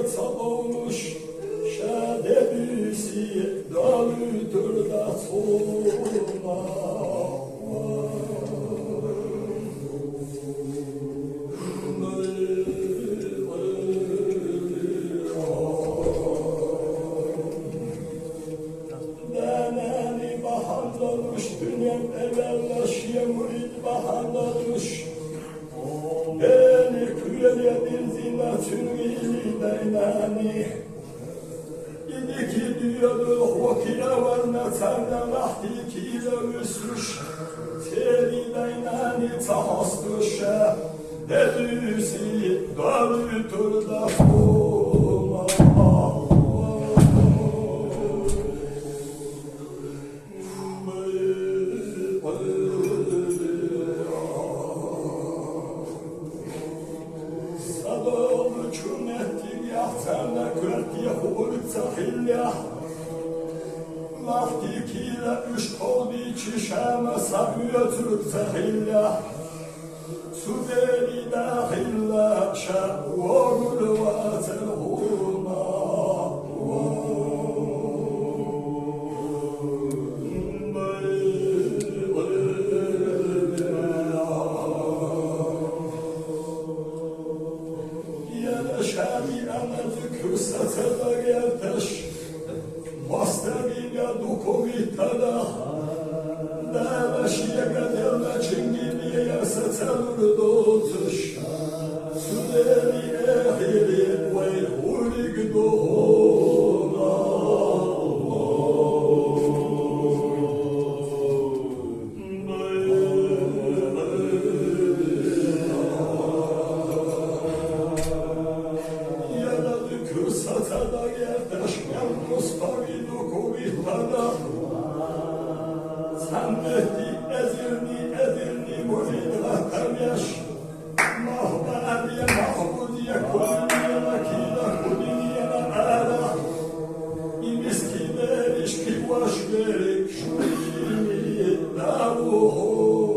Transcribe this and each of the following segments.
Kısa olmuş şadebisi dağlıdır da soğuma. Deneni baharlamış dünem evvellaşıya murid baharlamış. Beni küreye bir zinatün iyideyneni. İdi ki diyordu hokile var meterden rahdi ki ile üsmüş. Terideyneni tahastuşa dedüsi darütür da soğuma. Vakti kile üç kol çişeme sarıyötür zehilla. Suderi dahilla şevvarul vatel hurma. Yine şemi emezi kürsete de gelteş. Mastevine dukovitada Deveşiye kaderle çingiliye setelur dotuş Suderi ehiri ve hulig doğuna Yaradı kürsatada yerdeşken Mustavidu kuvvetada Semmeti ezirni muridla teryaş Mahbediye mahbudiye kulüniye nakile kulüniye ala İmiskide işki baş verik şurili davuhuma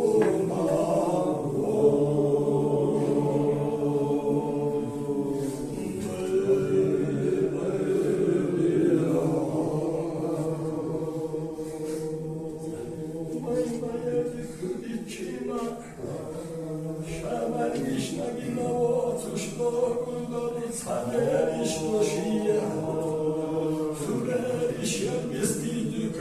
Sürer işe biz gidük